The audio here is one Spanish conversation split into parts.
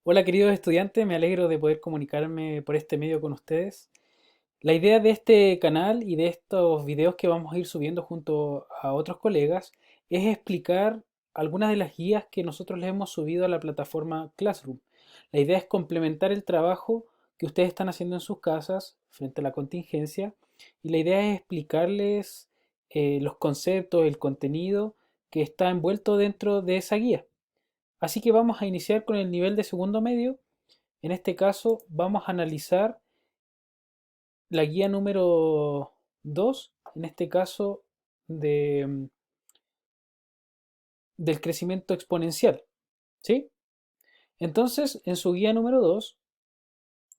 Hola queridos estudiantes, me alegro de poder comunicarme por este medio con ustedes. La idea de este canal y de estos videos que vamos a ir subiendo junto a otros colegas es explicar algunas de las guías que nosotros les hemos subido a la plataforma Classroom. La idea es complementar el trabajo que ustedes están haciendo en sus casas frente a la contingencia y la idea es explicarles los conceptos, el contenido que está envuelto dentro de esa guía. Así que vamos a iniciar con el nivel de segundo medio. En este caso vamos a analizar la guía número 2, en este caso de, del crecimiento exponencial. ¿Sí? Entonces, en su guía número 2,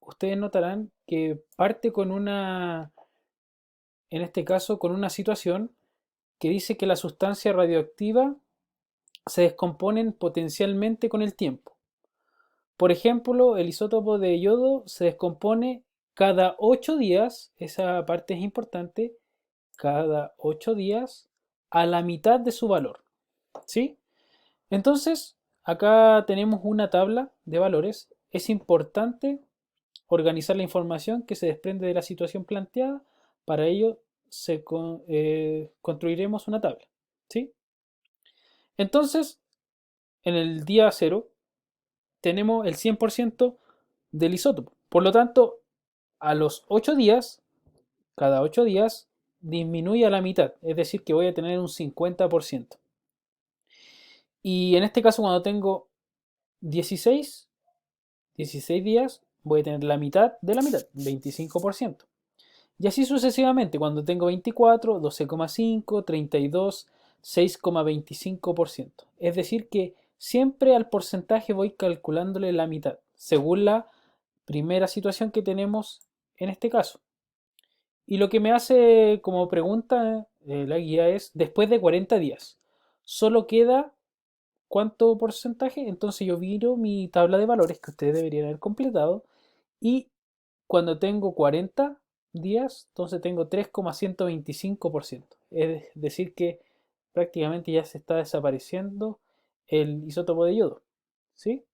ustedes notarán que parte con en este caso, con una situación que dice que la sustancia radioactiva se descomponen potencialmente con el tiempo. Por ejemplo, el isótopo de yodo se descompone cada 8 días, esa parte es importante, cada 8 días a la mitad de su valor. ¿Sí? Entonces, acá tenemos una tabla de valores. Es importante organizar la información que se desprende de la situación planteada. Para ello, construiremos una tabla. ¿Sí? Entonces, en el día cero tenemos el 100% del isótopo. Por lo tanto, a los 8 días, cada 8 días, disminuye a la mitad. Es decir, que voy a tener un 50%. Y en este caso, cuando tengo 16, 16 días, voy a tener la mitad de la mitad, 25%. Y así sucesivamente, cuando tengo 24, 12,5, 32, 6,25%. Es decir, que siempre al porcentaje voy calculándole la mitad, según la primera situación que tenemos en este caso. Y lo que me hace como pregunta la guía es, después de 40 días, ¿solo queda cuánto porcentaje? Entonces yo miro mi tabla de valores que ustedes deberían haber completado y cuando tengo 40 días, entonces tengo 3,125%. Es decir que prácticamente ya se está desapareciendo el isótopo de yodo. ¿Sí?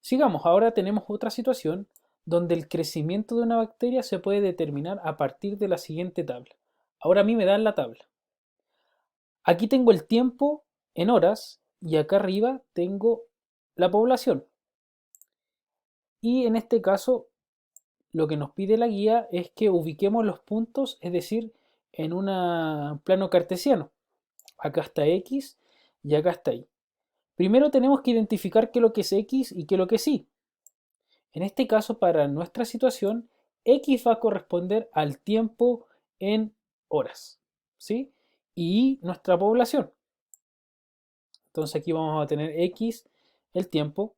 Sigamos, ahora tenemos otra situación donde el crecimiento de una bacteria se puede determinar a partir de la siguiente tabla. Ahora a mí me dan la tabla. Aquí tengo el tiempo en horas y acá arriba tengo la población. Y en este caso lo que nos pide la guía es que ubiquemos los puntos, es decir, en un plano cartesiano. Acá está X y acá está Y. Primero tenemos que identificar qué es lo que es X y qué es lo que es Y. En este caso, para nuestra situación, X va a corresponder al tiempo en horas, ¿sí? Y nuestra población. Entonces aquí vamos a tener X, el tiempo.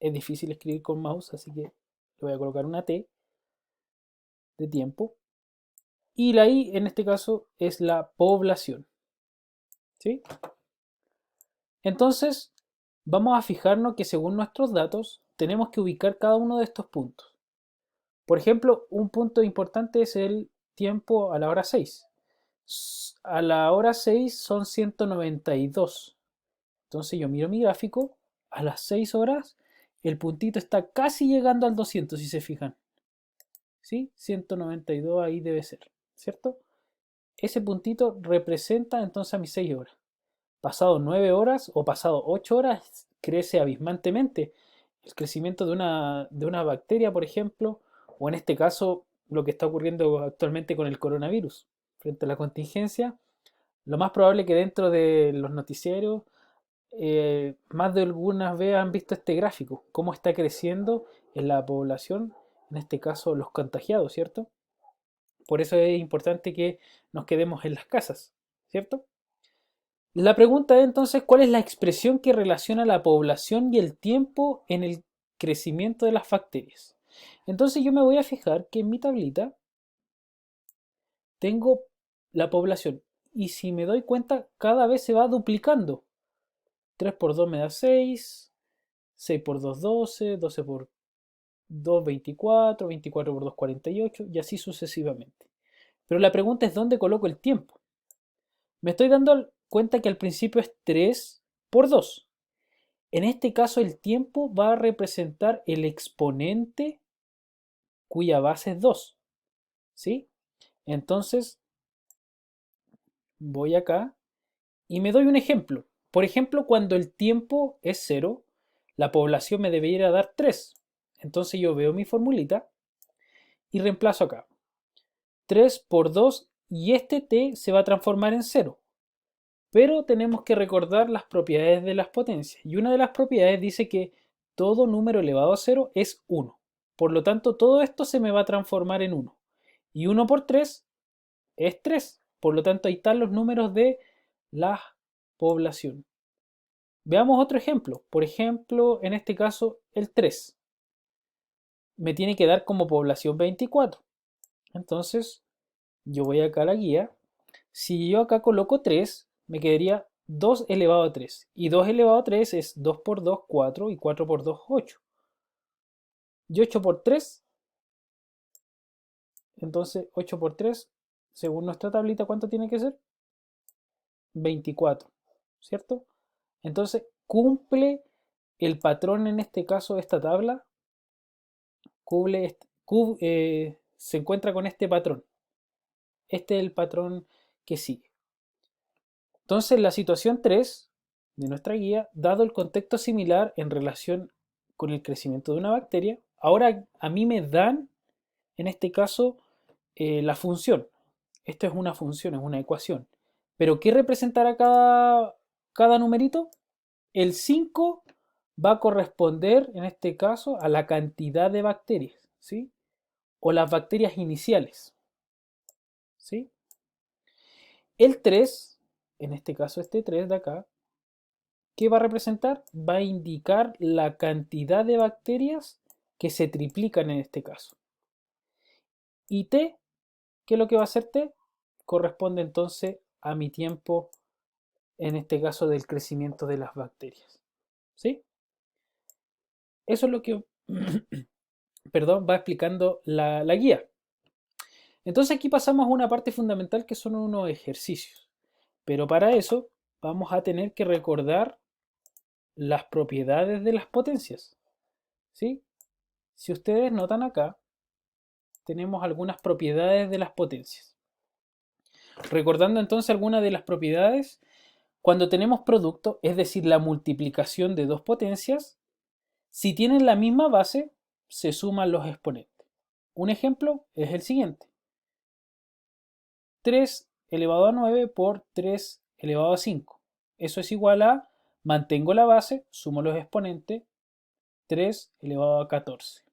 Es difícil escribir con mouse, así que le voy a colocar una T de tiempo. Y la Y en este caso es la población, ¿sí? Entonces, vamos a fijarnos que según nuestros datos tenemos que ubicar cada uno de estos puntos. Por ejemplo, un punto importante es el tiempo a la hora 6. A la hora 6 son 192. Entonces yo miro mi gráfico, a las 6 horas el puntito está casi llegando al 200 si se fijan. ¿Sí? 192 ahí debe ser, ¿cierto? Ese puntito representa entonces a mis 6 horas. Pasado 9 horas o pasado 8 horas crece abismalmente. El crecimiento de una bacteria, por ejemplo, o en este caso lo que está ocurriendo actualmente con el coronavirus. Frente a la contingencia, lo más probable es que dentro de los noticieros más de algunas veces han visto este gráfico, cómo está creciendo en la población, en este caso los contagiados, ¿cierto? Por eso es importante que nos quedemos en las casas, ¿cierto? La pregunta es entonces, ¿cuál es la expresión que relaciona la población y el tiempo en el crecimiento de las bacterias? Entonces yo me voy a fijar que en mi tablita tengo la población y si me doy cuenta cada vez se va duplicando. 3 por 2 me da 6, 6 por 2 12, 12 por 2 24, 24 por 2 48 y así sucesivamente. Pero la pregunta es ¿dónde coloco el tiempo? Me estoy dando cuenta que al principio es 3 por 2. En este caso el tiempo va a representar el exponente cuya base es 2, ¿sí? Entonces voy acá y me doy un ejemplo. Por ejemplo, cuando el tiempo es 0, la población me debería dar 3. Entonces yo veo mi formulita y reemplazo acá. 3 por 2 y este t se va a transformar en 0. Pero tenemos que recordar las propiedades de las potencias. Y una de las propiedades dice que todo número elevado a 0 es 1. Por lo tanto, todo esto se me va a transformar en 1. Y 1 por 3 es 3. Por lo tanto, ahí están los números de la población. Veamos otro ejemplo. Por ejemplo, en este caso, el 3 me tiene que dar como población 24. Entonces, yo voy acá a la guía. Si yo acá coloco 3, me quedaría 2 elevado a 3. Y 2 elevado a 3 es 2 por 2, 4. Y 4 por 2, 8. Y 8 por 3, entonces 8 por 3, según nuestra tablita, ¿cuánto tiene que ser? 24, ¿cierto? Entonces, cumple el patrón en este caso, esta tabla, se encuentra con este patrón. Este es el patrón que sigue. Entonces, la situación 3 de nuestra guía, dado el contexto similar en relación con el crecimiento de una bacteria, ahora a mí me dan, en este caso, la función. Esto es una función, es una ecuación. Pero ¿qué representará cada numerito? El 5 va a corresponder, en este caso, a la cantidad de bacterias, ¿sí? O las bacterias iniciales, ¿sí? El 3, en este caso este 3 de acá, ¿qué va a representar? Va a indicar la cantidad de bacterias que se triplican en este caso. Y T, ¿qué es lo que va a hacer T? Corresponde entonces a mi tiempo, en este caso del crecimiento de las bacterias, ¿sí? Eso es lo que, perdón, va explicando la guía. Entonces aquí pasamos a una parte fundamental que son unos ejercicios. Pero para eso vamos a tener que recordar las propiedades de las potencias, ¿sí? Si ustedes notan acá, tenemos algunas propiedades de las potencias. Recordando entonces algunas de las propiedades, cuando tenemos producto, es decir, la multiplicación de dos potencias, si tienen la misma base, se suman los exponentes. Un ejemplo es el siguiente. 3 elevado a 9 por 3 elevado a 5. Eso es igual a, mantengo la base, sumo los exponentes, 3 elevado a 14.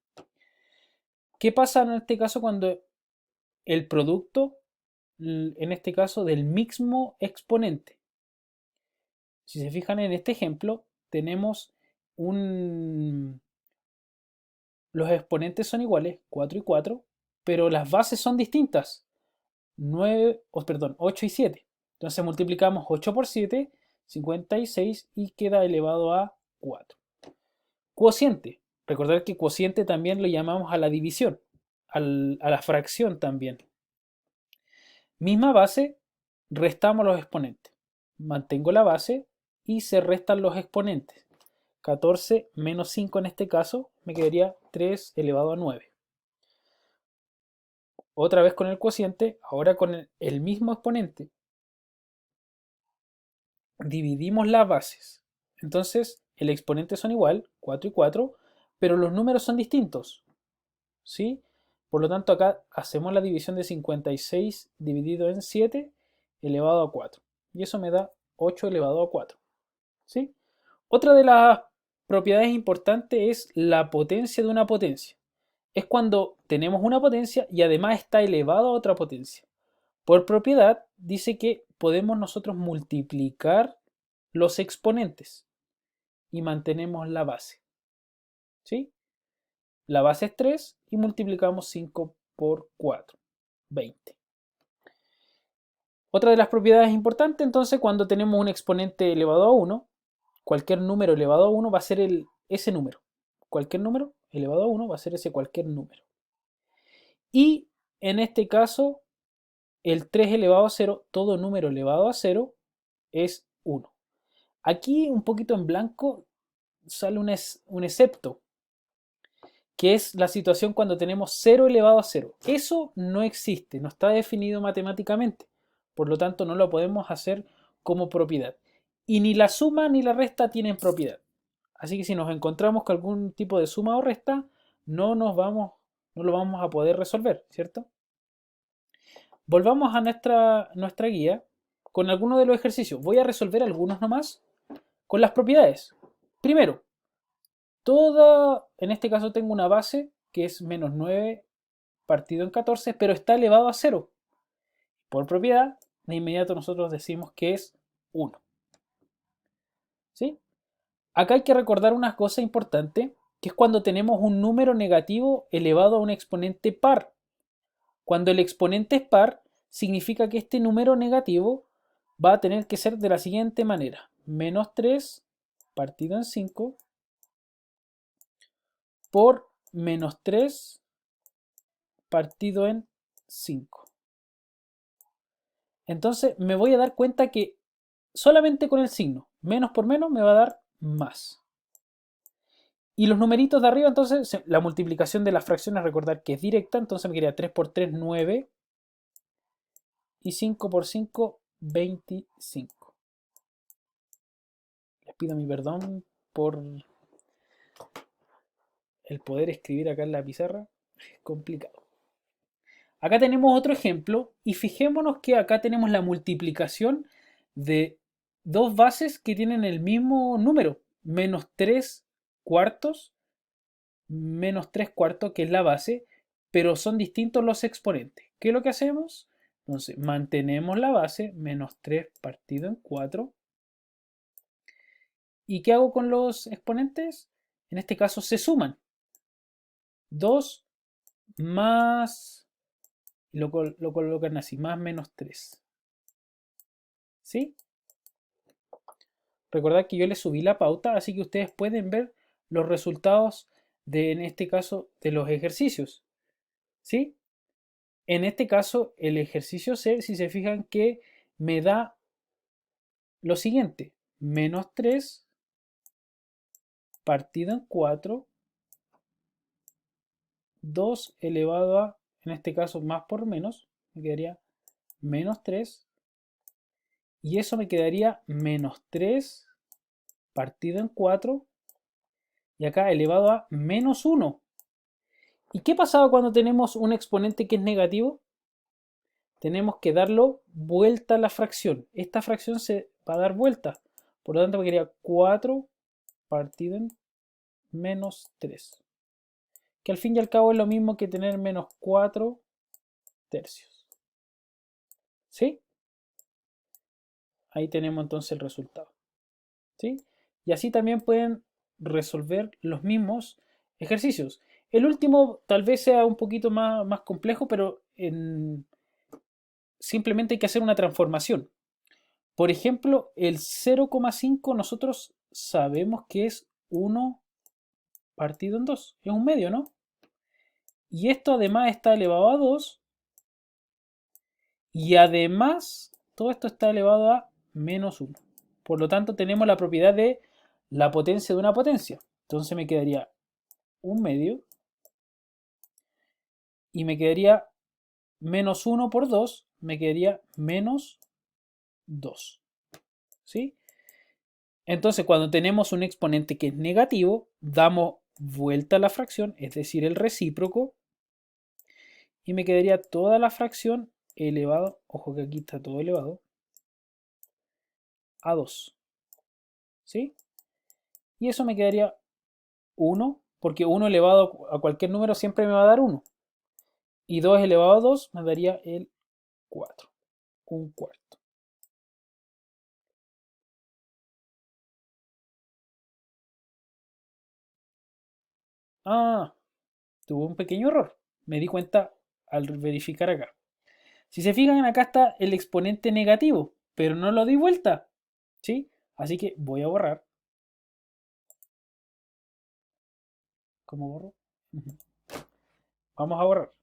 ¿Qué pasa en este caso cuando el producto, en este caso del mismo exponente? Si se fijan en este ejemplo, tenemos los exponentes son iguales, 4 y 4, pero las bases son distintas, 8 y 7. Entonces multiplicamos 8 por 7, 56 y queda elevado a 4. Cociente. Recordar que cociente también lo llamamos a la división, a la fracción también. Misma base, restamos los exponentes. Mantengo la base y se restan los exponentes. 14 menos 5 en este caso me quedaría 3 elevado a 9. Otra vez con el cociente, ahora con el mismo exponente. Dividimos las bases. Entonces, el exponente son igual, 4 y 4, pero los números son distintos, ¿sí? Por lo tanto, acá hacemos la división de 56 dividido en 7 elevado a 4. Y eso me da 8 elevado a 4, ¿sí? Otra de las propiedades importantes es la potencia de una potencia. Es cuando tenemos una potencia y además está elevado a otra potencia. Por propiedad, dice que podemos nosotros multiplicar los exponentes y mantenemos la base, ¿sí? La base es 3 y multiplicamos 5 por 4, 20. Otra de las propiedades importantes, entonces, cuando tenemos un exponente elevado a 1, cualquier número elevado a 1 va a ser ese número. Cualquier número elevado a 1 va a ser ese cualquier número. Y en este caso, el 3 elevado a 0, todo número elevado a 0 es 1. Aquí un poquito en blanco sale un excepto, que es la situación cuando tenemos 0 elevado a 0. Eso no existe, no está definido matemáticamente, por lo tanto no lo podemos hacer como propiedad. Y ni la suma ni la resta tienen propiedad. Así que si nos encontramos con algún tipo de suma o resta, no lo vamos a poder resolver, ¿cierto? Volvamos a nuestra guía con algunos de los ejercicios. Voy a resolver algunos nomás con las propiedades. Primero, en este caso tengo una base que es menos 9 partido en 14, pero está elevado a 0. Por propiedad, de inmediato nosotros decimos que es 1. ¿Sí? Acá hay que recordar una cosa importante, que es cuando tenemos un número negativo elevado a un exponente par. Cuando el exponente es par, significa que este número negativo va a tener que ser de la siguiente manera. Menos 3 partido en 5 por menos 3 partido en 5. Entonces me voy a dar cuenta que solamente con el signo, menos por menos, me va a dar más. Y los numeritos de arriba, entonces, la multiplicación de las fracciones, recordar que es directa, entonces me quedaría 3 por 3, 9, y 5 por 5, 25. Les pido mi perdón por el poder escribir acá en la pizarra. Es complicado. Acá tenemos otro ejemplo y fijémonos que acá tenemos la multiplicación de dos bases que tienen el mismo número, menos 3 cuartos, menos 3 cuartos, que es la base, pero son distintos los exponentes. ¿Qué es lo que hacemos? Entonces, mantenemos la base, menos 3 partido en 4. ¿Y qué hago con los exponentes? En este caso se suman. 2 más, lo colocan así, más menos 3. ¿Sí? Recordad que yo les subí la pauta, así que ustedes pueden ver los resultados en este caso, de los ejercicios. ¿Sí? En este caso, el ejercicio C, si se fijan que me da lo siguiente. Menos 3 partido en 4, 2 elevado a, en este caso, más por menos, me quedaría menos 3. Y eso me quedaría menos 3 partido en 4. Y acá elevado a menos 1. ¿Y qué pasaba cuando tenemos un exponente que es negativo? Tenemos que darlo vuelta a la fracción. Esta fracción se va a dar vuelta. Por lo tanto, me quedaría 4 partido en menos 3. Que al fin y al cabo es lo mismo que tener menos 4 tercios. ¿Sí? Ahí tenemos entonces el resultado. ¿Sí? Y así también pueden resolver los mismos ejercicios. El último tal vez sea un poquito más complejo, pero simplemente hay que hacer una transformación. Por ejemplo, el 0,5 nosotros sabemos que es 1 partido en 2. Es un medio, ¿no? Y esto además está elevado a 2. Y además, todo esto está elevado a menos 1. Por lo tanto, tenemos la propiedad de la potencia de una potencia. Entonces me quedaría un medio. Y me quedaría menos 1 por 2. Me quedaría menos 2. ¿Sí? Entonces, cuando tenemos un exponente que es negativo, damos vuelta a la fracción, es decir, el recíproco. Y me quedaría toda la fracción elevado, ojo que aquí está todo elevado, a 2. ¿Sí? Y eso me quedaría 1, porque 1 elevado a cualquier número siempre me va a dar 1. Y 2 elevado a 2 me daría el 4. Un cuarto. Ah, tuve un pequeño error. Me di cuenta al verificar acá. Si se fijan, acá está el exponente negativo, pero no lo di vuelta. ¿Sí? Así que voy a borrar. ¿Cómo borro? Ujú. Vamos a borrar.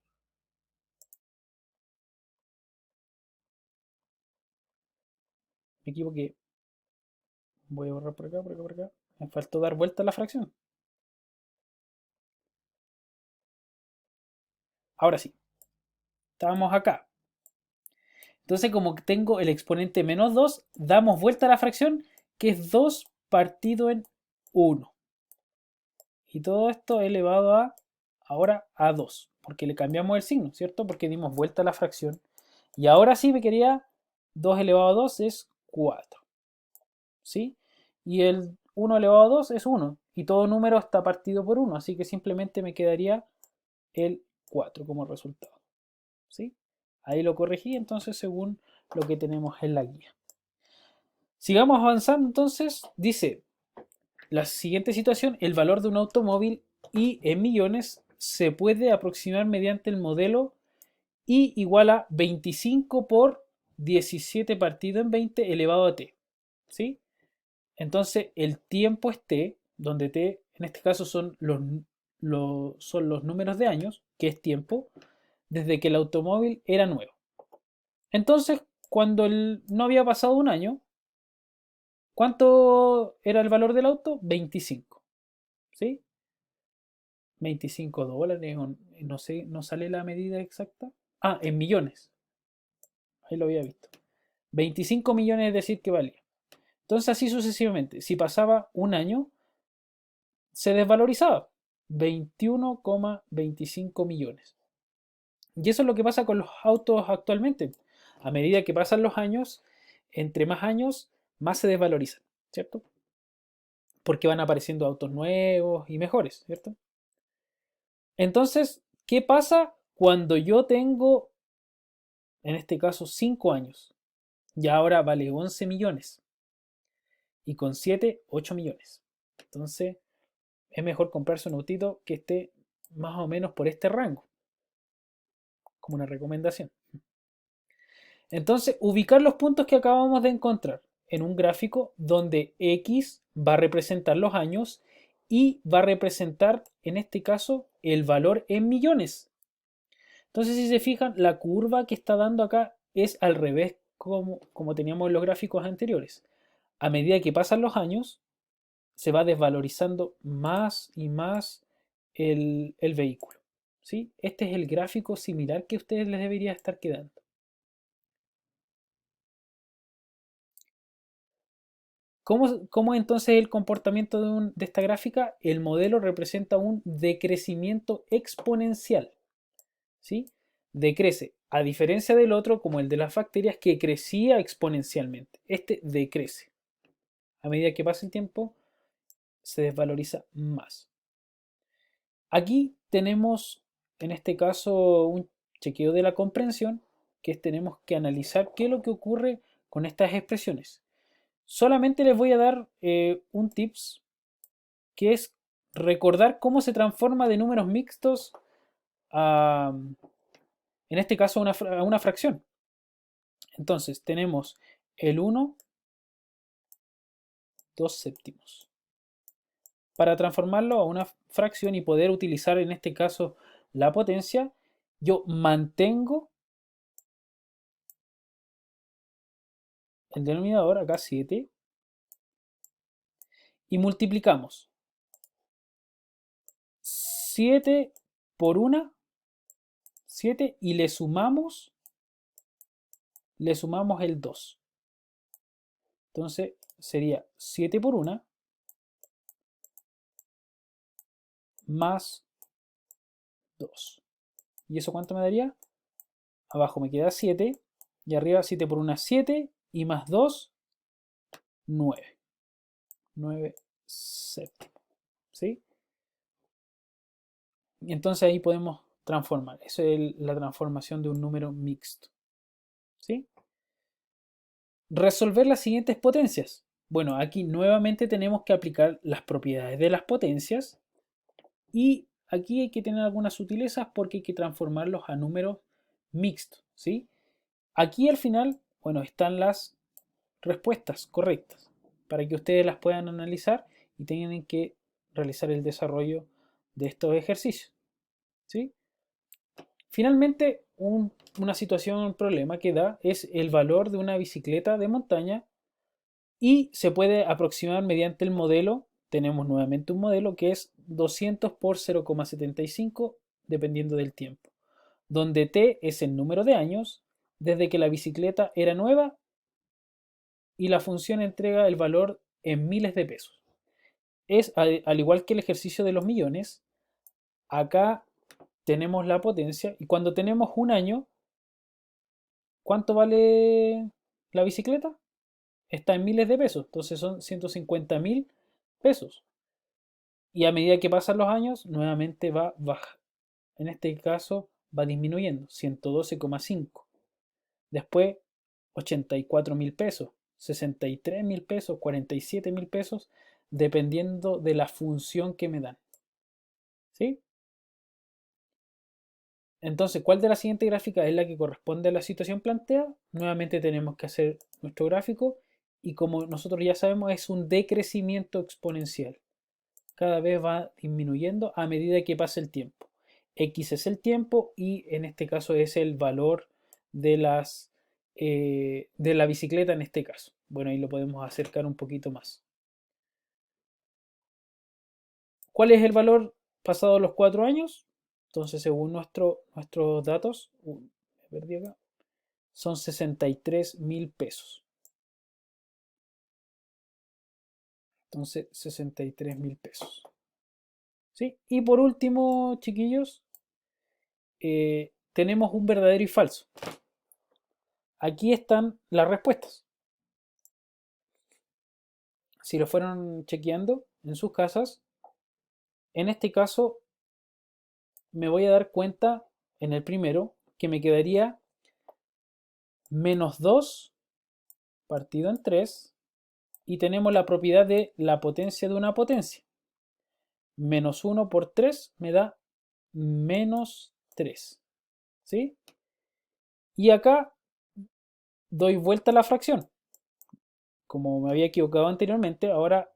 Me equivoqué. Voy a borrar por acá, por acá, por acá. Me faltó dar vuelta a la fracción. Ahora sí, estábamos acá. Entonces, como tengo el exponente menos 2, damos vuelta a la fracción, que es 2 partido en 1. Y todo esto elevado a, ahora a 2, porque le cambiamos el signo, ¿cierto? Porque dimos vuelta a la fracción. Y ahora sí me quería 2 elevado a 2 es 4. ¿Sí? Y el 1 elevado a 2 es 1. Y todo número está partido por 1, así que simplemente me quedaría el 4 como resultado. ¿Sí? Ahí lo corregí entonces según lo que tenemos en la guía. Sigamos avanzando entonces. Dice, la siguiente situación, el valor de un automóvil y en millones se puede aproximar mediante el modelo I igual a 25 por 17 partido en 20 elevado a t. ¿Sí? Entonces el tiempo es t, donde t en este caso son los números de años, que es tiempo, desde que el automóvil era nuevo. Entonces, cuando no había pasado un año, ¿cuánto era el valor del auto? 25. ¿Sí? 25 dólares, no sé, no sale la medida exacta. Ah, en millones. Ahí lo había visto. 25 millones es decir que valía. Entonces así sucesivamente. Si pasaba un año, se desvalorizaba. 21,25 millones. Y eso es lo que pasa con los autos actualmente. A medida que pasan los años, entre más años, más se desvalorizan, ¿cierto? Porque van apareciendo autos nuevos y mejores, ¿cierto? Entonces, ¿qué pasa cuando yo tengo, en este caso, 5 años? Y ahora vale 11 millones. Y con 7, 8 millones. Entonces, es mejor comprarse un autito que esté más o menos por este rango. Como una recomendación. Entonces, ubicar los puntos que acabamos de encontrar en un gráfico donde X va a representar los años y va a representar, en este caso, el valor en millones. Entonces, si se fijan, la curva que está dando acá es al revés como teníamos en los gráficos anteriores. A medida que pasan los años, se va desvalorizando más y más el vehículo. ¿Sí? Este es el gráfico similar que a ustedes les debería estar quedando. ¿Cómo entonces el comportamiento de esta gráfica? El modelo representa un decrecimiento exponencial. ¿Sí? Decrece, a diferencia del otro, como el de las bacterias, que crecía exponencialmente. Este decrece. A medida que pasa el tiempo, se desvaloriza más. Aquí tenemos, en este caso, un chequeo de la comprensión, que tenemos que analizar qué es lo que ocurre con estas expresiones. Solamente les voy a dar un tips, que es recordar cómo se transforma de números mixtos a, en este caso, a una fracción. Entonces, tenemos el 1, 2 séptimos. Para transformarlo a una fracción y poder utilizar, en este caso, la potencia, yo mantengo el denominador, acá 7, y multiplicamos 7 por 1, 7, y le sumamos el 2. Entonces sería 7 por 1 más 2. ¿Y eso cuánto me daría? Abajo me queda 7 y arriba 7 por 1 7 y más 2, 9. 9 séptimos. ¿Sí? Y entonces ahí podemos transformar. Eso es la transformación de un número mixto. ¿Sí? Resolver las siguientes potencias. Bueno, aquí nuevamente tenemos que aplicar las propiedades de las potencias y aquí hay que tener algunas sutilezas porque hay que transformarlos a números mixtos, ¿sí? Aquí al final, bueno, están las respuestas correctas para que ustedes las puedan analizar y tengan que realizar el desarrollo de estos ejercicios, ¿sí? Finalmente, una situación, un problema que da es el valor de una bicicleta de montaña y se puede aproximar mediante el modelo tenemos nuevamente un modelo que es 200 por 0,75 dependiendo del tiempo, donde t es el número de años desde que la bicicleta era nueva y la función entrega el valor en miles de pesos. Es al igual que el ejercicio de los millones, acá tenemos la potencia y cuando tenemos un año, ¿cuánto vale la bicicleta? Está en miles de pesos, entonces son 150.000 pesos. Y a medida que pasan los años, nuevamente va baja. En este caso va disminuyendo, 112,5. Después 84.000 pesos, 63.000 pesos, 47.000 pesos, dependiendo de la función que me dan. ¿Sí? Entonces, ¿cuál de la siguiente gráfica es la que corresponde a la situación planteada? Nuevamente tenemos que hacer nuestro gráfico y como nosotros ya sabemos es un decrecimiento exponencial. Cada vez va disminuyendo a medida que pasa el tiempo. X es el tiempo y en este caso es el valor de de la bicicleta en este caso. Bueno, ahí lo podemos acercar un poquito más. ¿Cuál es el valor pasado los 4 años? Entonces, según nuestros datos, me perdí acá, son 63.000 pesos. Entonces, 63.000 pesos. ¿Sí? Y por último, chiquillos, tenemos un verdadero y falso. Aquí están las respuestas. Si lo fueron chequeando en sus casas, en este caso me voy a dar cuenta en el primero que me quedaría menos 2 partido en 3 y tenemos la propiedad de la potencia de una potencia. Menos 1 por 3 me da menos 3. ¿Sí? Y acá doy vuelta a la fracción. Como me había equivocado anteriormente, ahora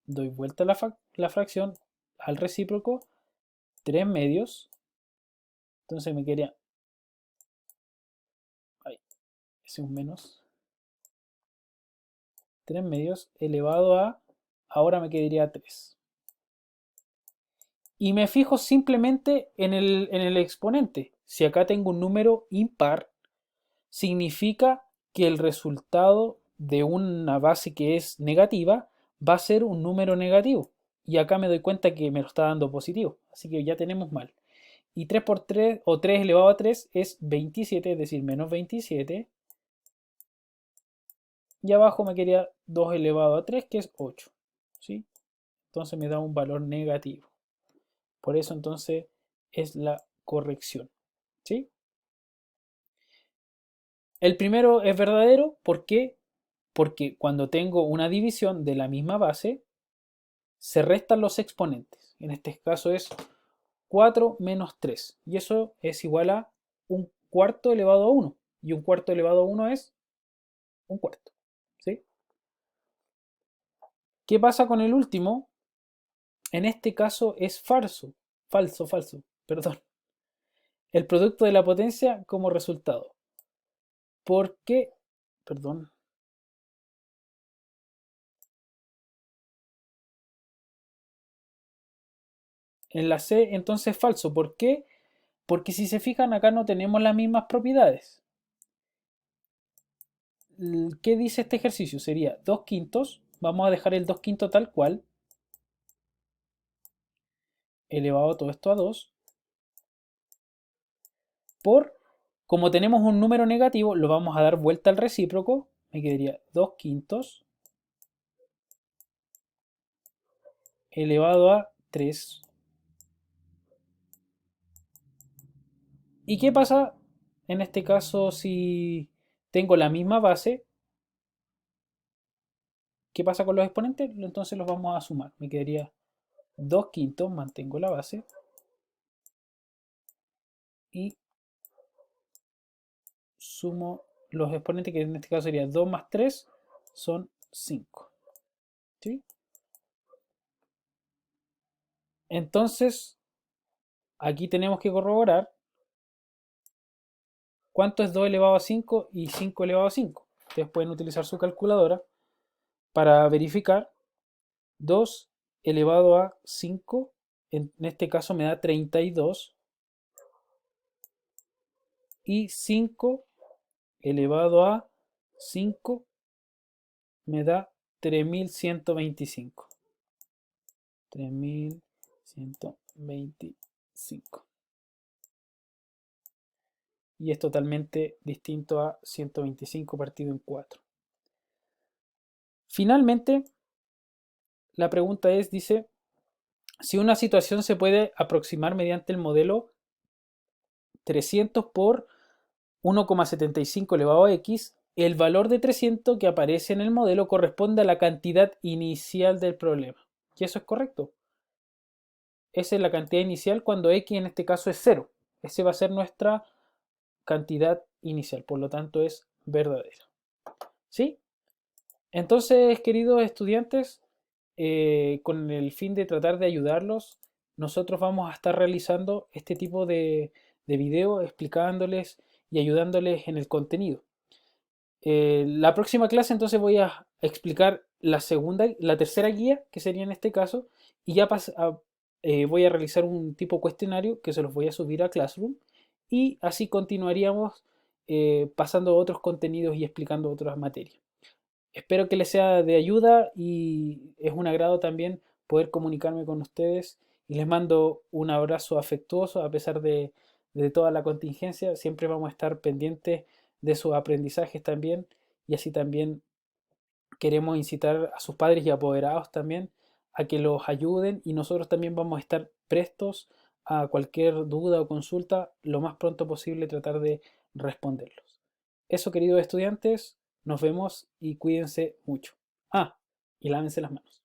doy vuelta a la fracción al recíproco, 3 medios. Entonces me quedaría, ay, ese es un menos, 3 medios elevado a, ahora me quedaría 3. Y me fijo simplemente en el exponente. Si acá tengo un número impar, significa que el resultado de una base que es negativa va a ser un número negativo. Y acá me doy cuenta que me lo está dando positivo. Así que ya tenemos mal. Y 3 por 3 o 3 elevado a 3 es 27, es decir, menos 27. Y abajo me quedaría 2 elevado a 3, que es 8. ¿Sí? Entonces me da un valor negativo. Por eso entonces es la corrección. ¿Sí? El primero es verdadero. ¿Por qué? Porque cuando tengo una división de la misma base, se restan los exponentes. En este caso es 4 menos 3. Y eso es igual a un cuarto elevado a 1. Y un cuarto elevado a 1 es un cuarto. ¿Sí? ¿Qué pasa con el último? En este caso es falso. Falso, perdón. El producto de la potencia como resultado. ¿Por qué? Perdón. En la C entonces es falso. ¿Por qué? Porque si se fijan acá no tenemos las mismas propiedades. ¿Qué dice este ejercicio? Sería 2 quintos. Vamos a dejar el 2 quintos tal cual. Elevado todo esto a 2. Por, como tenemos un número negativo, lo vamos a dar vuelta al recíproco. Me quedaría 2 quintos elevado a 3. ¿Y qué pasa en este caso si tengo la misma base? ¿Qué pasa con los exponentes? Entonces los vamos a sumar. Me quedaría 2 quintos, mantengo la base. Y sumo los exponentes, que en este caso sería 2 más 3, son 5. ¿Sí? Entonces, aquí tenemos que corroborar cuánto es 2 elevado a 5 y 5 elevado a 5. Ustedes pueden utilizar su calculadora para verificar. 2 elevado a 5, en este caso me da 32, y 5 elevado a 5 me da 3125. 3125. Y es totalmente distinto a 125 partido en 4. Finalmente, la pregunta es, dice, si una situación se puede aproximar mediante el modelo 300 por 1,75 elevado a x, el valor de 300 que aparece en el modelo corresponde a la cantidad inicial del problema. Y eso es correcto. Esa es la cantidad inicial cuando x en este caso es 0. Ese va a ser nuestra cantidad inicial, por lo tanto es verdadera. ¿Sí? Entonces, queridos estudiantes, con el fin de tratar de ayudarlos, nosotros vamos a estar realizando este tipo de video explicándoles y ayudándoles en el contenido. La próxima clase entonces voy a explicar la tercera guía, que sería en este caso, y ya voy a realizar un tipo cuestionario que se los voy a subir a Classroom, y así continuaríamos pasando otros contenidos y explicando otras materias. Espero que les sea de ayuda y es un agrado también poder comunicarme con ustedes y les mando un abrazo afectuoso a pesar de toda la contingencia. Siempre vamos a estar pendientes de sus aprendizajes también y así también queremos incitar a sus padres y apoderados también a que los ayuden y nosotros también vamos a estar prestos a cualquier duda o consulta lo más pronto posible tratar de responderlos. Eso, queridos estudiantes, nos vemos y cuídense mucho. Ah, y lávense las manos.